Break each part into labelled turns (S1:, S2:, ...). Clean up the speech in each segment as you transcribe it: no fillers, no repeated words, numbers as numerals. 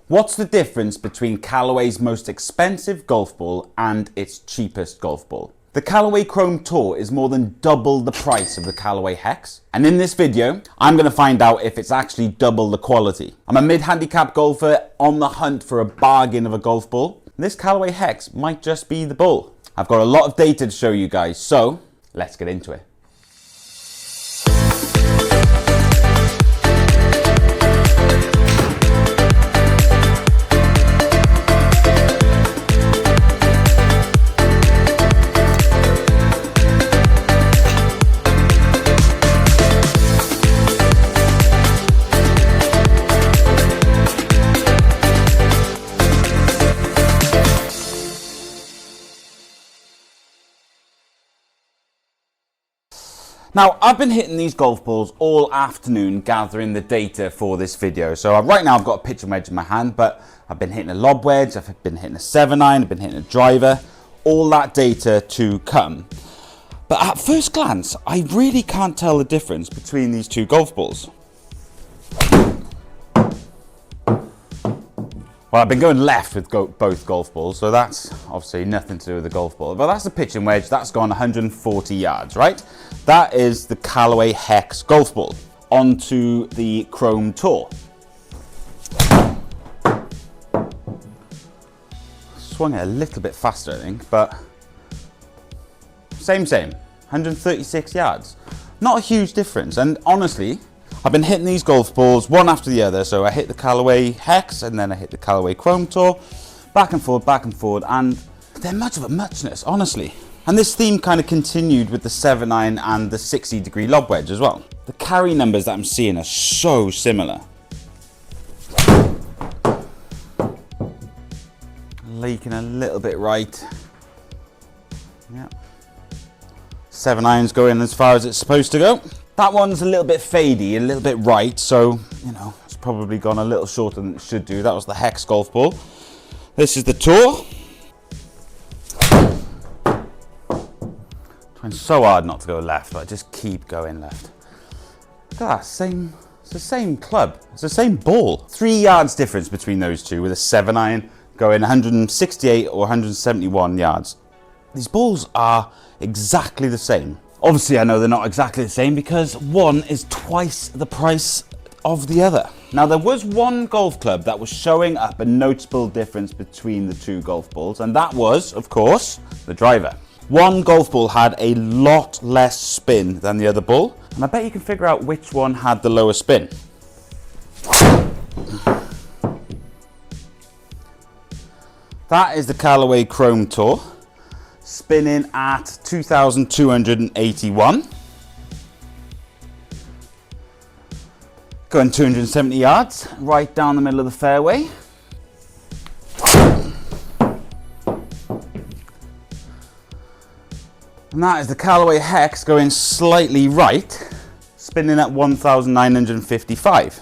S1: What's the difference between Callaway's most expensive golf ball and its cheapest golf ball? The Callaway Chrome Tour is more than double the price of the Callaway HEX. And in this video, I'm going to find out if it's actually double the quality. I'm a mid-handicap golfer on the hunt for a bargain of a golf ball. This Callaway HEX might just be the ball. I've got a lot of data to show you guys, so let's get into it. Now, I've been hitting these golf balls all afternoon gathering the data for this video. So right now I've got a pitching wedge in my hand, but I've been hitting a lob wedge, I've been hitting a 7-iron, I've been hitting a driver, all that data to come. But at first glance, I really can't tell the difference between these two golf balls. Well, I've been going left with both golf balls, so that's obviously nothing to do with the golf ball. But that's the pitching wedge, that's gone 140 yards, right? That is the Callaway HEX golf ball. Onto the Chrome Tour. Swung it a little bit faster, I think, but same, 136 yards. Not a huge difference, and honestly, I've been hitting these golf balls one after the other. So I hit the Callaway HEX and then I hit the Callaway Chrome Tour, back and forward, and they're much of a muchness, honestly. And this theme kind of continued with the 7-iron and the 60-degree lob wedge as well. The carry numbers that I'm seeing are so similar. Leaking a little bit right. Yeah. 7-iron's going as far as it's supposed to go. That one's a little bit fadey, a little bit right, so, you know, it's probably gone a little shorter than it should do. That was the HEX golf ball. This is the Tour. Trying so hard not to go left, but I just keep going left. Look at that, it's the same club, it's the same ball. 3 yards difference between those two, with a 7-iron going 168 or 171 yards. These balls are exactly the same. Obviously, I know they're not exactly the same because one is twice the price of the other. Now, there was one golf club that was showing up a noticeable difference between the two golf balls, and that was, of course, the driver. One golf ball had a lot less spin than the other ball, and I bet you can figure out which one had the lower spin. That is the Callaway Chrome Tour. Spinning at 2,281. Going 270 yards, right down the middle of the fairway. And that is the Callaway HEX going slightly right, spinning at 1,955.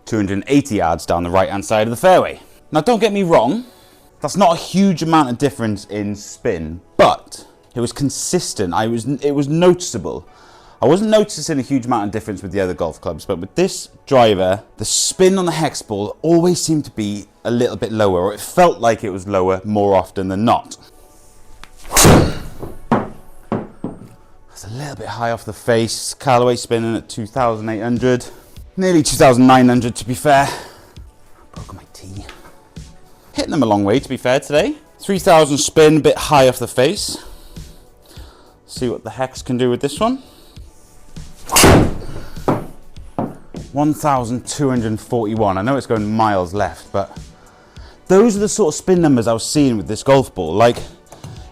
S1: 280 yards down the right-hand side of the fairway. Now, don't get me wrong. That's not a huge amount of difference in spin, but it was consistent. It was noticeable. I wasn't noticing a huge amount of difference with the other golf clubs, but with this driver, the spin on the HEX ball always seemed to be a little bit lower, or it felt like it was lower more often than not. That's a little bit high off the face. Callaway spinning at 2,800, nearly 2,900 to be fair. Broke my tee. Hitting them a long way, to be fair, today. 3,000 spin, a bit high off the face. See what the HEX can do with this one. 1,241. I know it's going miles left, but those are the sort of spin numbers I was seeing with this golf ball. Like,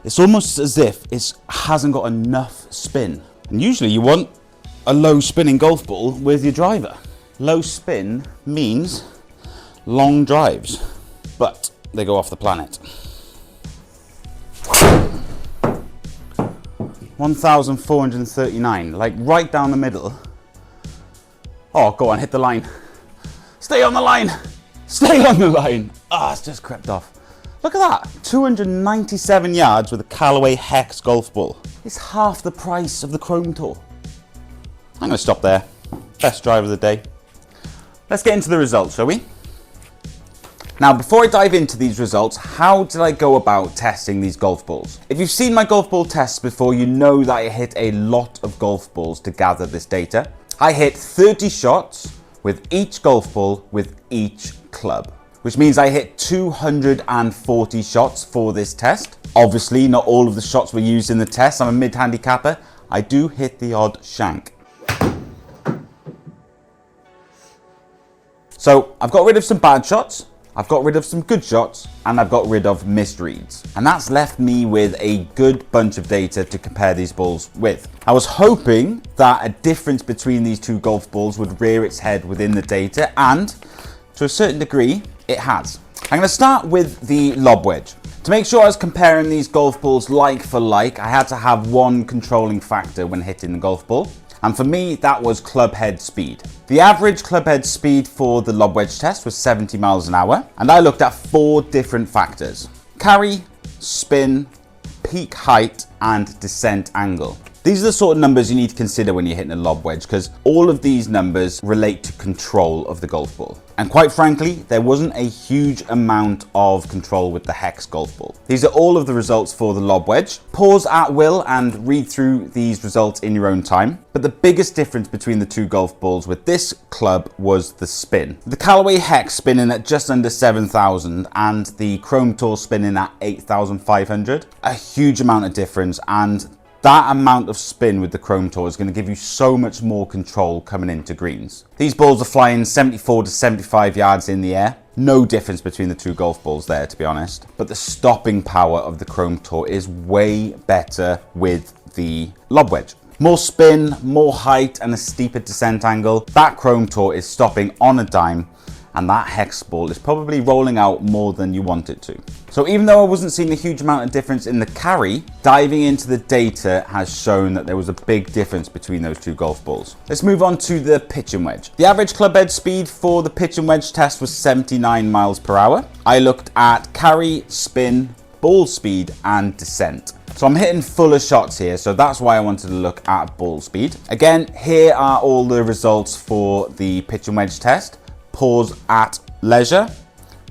S1: it's almost as if it hasn't got enough spin. And usually you want a low spinning golf ball with your driver. Low spin means long drives. But they go off the planet. 1,439, like right down the middle. Oh, go on, hit the line. Stay on the line. Stay on the line. Ah, it's just crept off. Look at that, 297 yards with a Callaway HEX golf ball. It's half the price of the Chrome Tour. I'm going to stop there. Best drive of the day. Let's get into the results, shall we? Now, before I dive into these results, how did I go about testing these golf balls? If you've seen my golf ball tests before, you know that I hit a lot of golf balls to gather this data. I hit 30 shots with each golf ball with each club, which means I hit 240 shots for this test. Obviously, not all of the shots were used in the test. I'm a mid-handicapper. I do hit the odd shank. So I've got rid of some bad shots, I've got rid of some good shots, and I've got rid of missed reads. And that's left me with a good bunch of data to compare these balls with. I was hoping that a difference between these two golf balls would rear its head within the data, and to a certain degree, it has. I'm going to start with the lob wedge. To make sure I was comparing these golf balls like for like, I had to have one controlling factor when hitting the golf ball. And for me, that was club head speed. The average club head speed for the lob wedge test was 70 miles an hour. And I looked at 4 different factors: carry, spin, peak height, and descent angle. These are the sort of numbers you need to consider when you're hitting a lob wedge, because all of these numbers relate to control of the golf ball. And quite frankly, there wasn't a huge amount of control with the HEX golf ball. These are all of the results for the lob wedge. Pause at will and read through these results in your own time. But the biggest difference between the two golf balls with this club was the spin. The Callaway HEX spinning at just under 7,000 and the Chrome Tour spinning at 8,500. A huge amount of difference, and that amount of spin with the Chrome Tour is going to give you so much more control coming into greens. These balls are flying 74 to 75 yards in the air. No difference between the two golf balls there, to be honest. But the stopping power of the Chrome Tour is way better with the lob wedge. More spin, more height, and a steeper descent angle. That Chrome Tour is stopping on a dime, and that HEX ball is probably rolling out more than you want it to. So even though I wasn't seeing a huge amount of difference in the carry, diving into the data has shown that there was a big difference between those two golf balls. Let's move on to the pitch and wedge. The average club head speed for the pitch and wedge test was 79 miles per hour. I looked at carry, spin, ball speed, and descent. So I'm hitting fuller shots here, so that's why I wanted to look at ball speed. Again, here are all the results for the pitch and wedge test. Pause at leisure,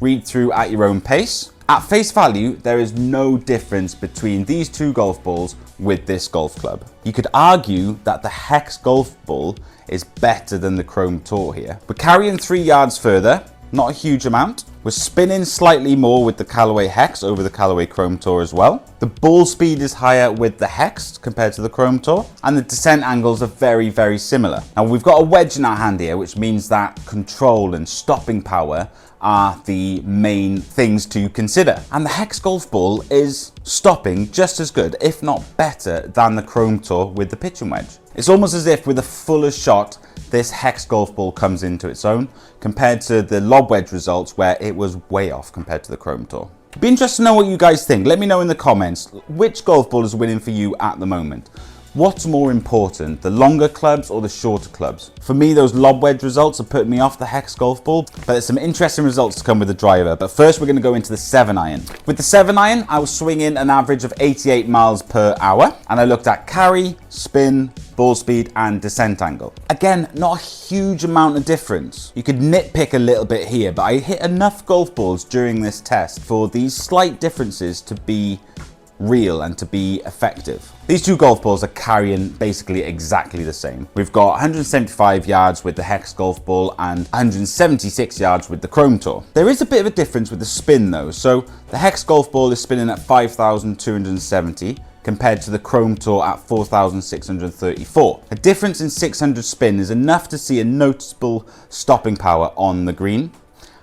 S1: read through at your own pace. At face value, there is no difference between these two golf balls with this golf club. You could argue that the HEX golf ball is better than the Chrome Tour here. We're carrying 3 yards further, not a huge amount. We're spinning slightly more with the Callaway HEX over the Callaway Chrome Tour as well. The ball speed is higher with the HEX compared to the Chrome Tour, and the descent angles are very, very similar. Now we've got a wedge in our hand here, which means that control and stopping power are the main things to consider. And the HEX golf ball is stopping just as good, if not better, than the Chrome Tour with the pitch and wedge. It's almost as if with a fuller shot, this HEX golf ball comes into its own compared to the lob wedge results where it was way off compared to the Chrome Tour. It'd be interested to know what you guys think. Let me know in the comments which golf ball is winning for you at the moment. What's more important, the longer clubs or the shorter clubs? For me, those lob wedge results are putting me off the HEX golf ball, but there's some interesting results to come with the driver. But first, we're going to go into the 7-iron. With the 7-iron, I was swinging an average of 88 miles per hour, and I looked at carry, spin, ball speed, and descent angle. Again, not a huge amount of difference. You could nitpick a little bit here, but I hit enough golf balls during this test for these slight differences to be real and to be effective. These two golf balls are carrying basically exactly the same. We've got 175 yards with the HEX golf ball and 176 yards with the Chrome Tour. There is a bit of a difference with the spin though. So the HEX golf ball is spinning at 5,270 compared to the Chrome Tour at 4,634. A difference in 600 spin is enough to see a noticeable stopping power on the green,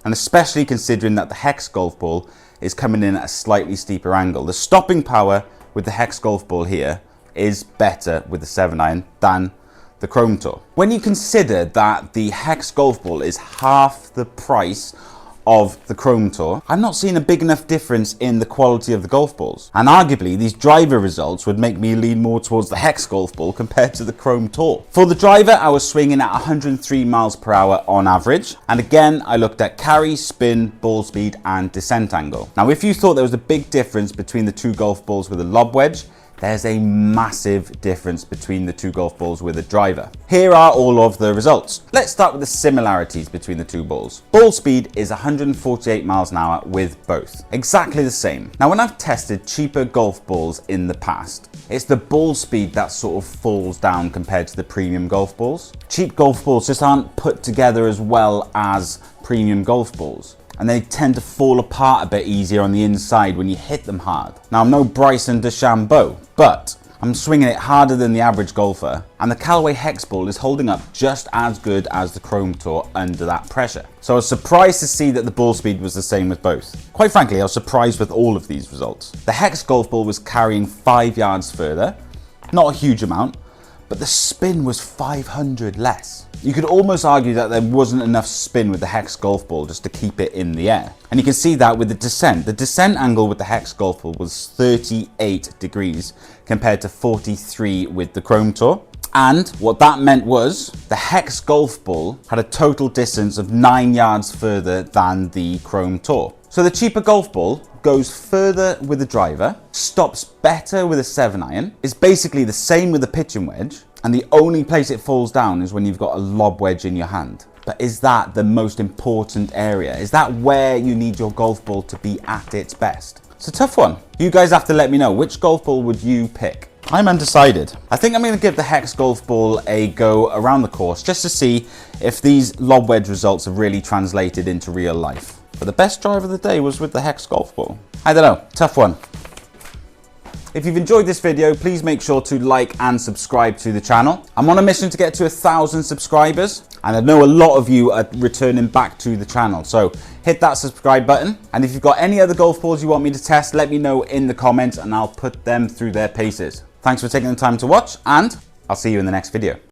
S1: and especially considering that the HEX golf ball is coming in at a slightly steeper angle. The stopping power with the HEX golf ball here is better with the 7-iron than the Chrome Tour. When you consider that the HEX golf ball is half the price of the Chrome Tour, I'm not seeing a big enough difference in the quality of the golf balls. And arguably, these driver results would make me lean more towards the HEX golf ball compared to the Chrome Tour. For the driver, I was swinging at 103 miles per hour on average. And again, I looked at carry, spin, ball speed, and descent angle. Now, if you thought there was a big difference between the two golf balls with a lob wedge, there's a massive difference between the two golf balls with a driver. Here are all of the results. Let's start with the similarities between the two balls. Ball speed is 148 miles an hour with both. Exactly the same. Now, when I've tested cheaper golf balls in the past, it's the ball speed that sort of falls down compared to the premium golf balls. Cheap golf balls just aren't put together as well as premium golf balls, and they tend to fall apart a bit easier on the inside when you hit them hard. Now, I'm no Bryson DeChambeau, but I'm swinging it harder than the average golfer, and the Callaway HEX ball is holding up just as good as the Chrome Tour under that pressure. So I was surprised to see that the ball speed was the same with both. Quite frankly, I was surprised with all of these results. The HEX golf ball was carrying 5 yards further, not a huge amount, but the spin was 500 less. You could almost argue that there wasn't enough spin with the HEX golf ball just to keep it in the air. And you can see that with the descent. The descent angle with the HEX golf ball was 38 degrees compared to 43 with the Chrome Tour. And what that meant was the HEX golf ball had a total distance of 9 yards further than the Chrome Tour. So the cheaper golf ball goes further with the driver, stops better with a 7-iron, is basically the same with the pitching wedge, and the only place it falls down is when you've got a lob wedge in your hand. But is that the most important area? Is that where you need your golf ball to be at its best? It's a tough one. You guys have to let me know, which golf ball would you pick? I'm undecided. I think I'm going to give the HEX golf ball a go around the course just to see if these lob wedge results have really translated into real life. But the best drive of the day was with the HEX golf ball. I don't know, tough one. If you've enjoyed this video, please make sure to like and subscribe to the channel. I'm on a mission to get to 1,000 subscribers, and I know a lot of you are returning back to the channel. So hit that subscribe button. And if you've got any other golf balls you want me to test, let me know in the comments and I'll put them through their paces. Thanks for taking the time to watch, and I'll see you in the next video.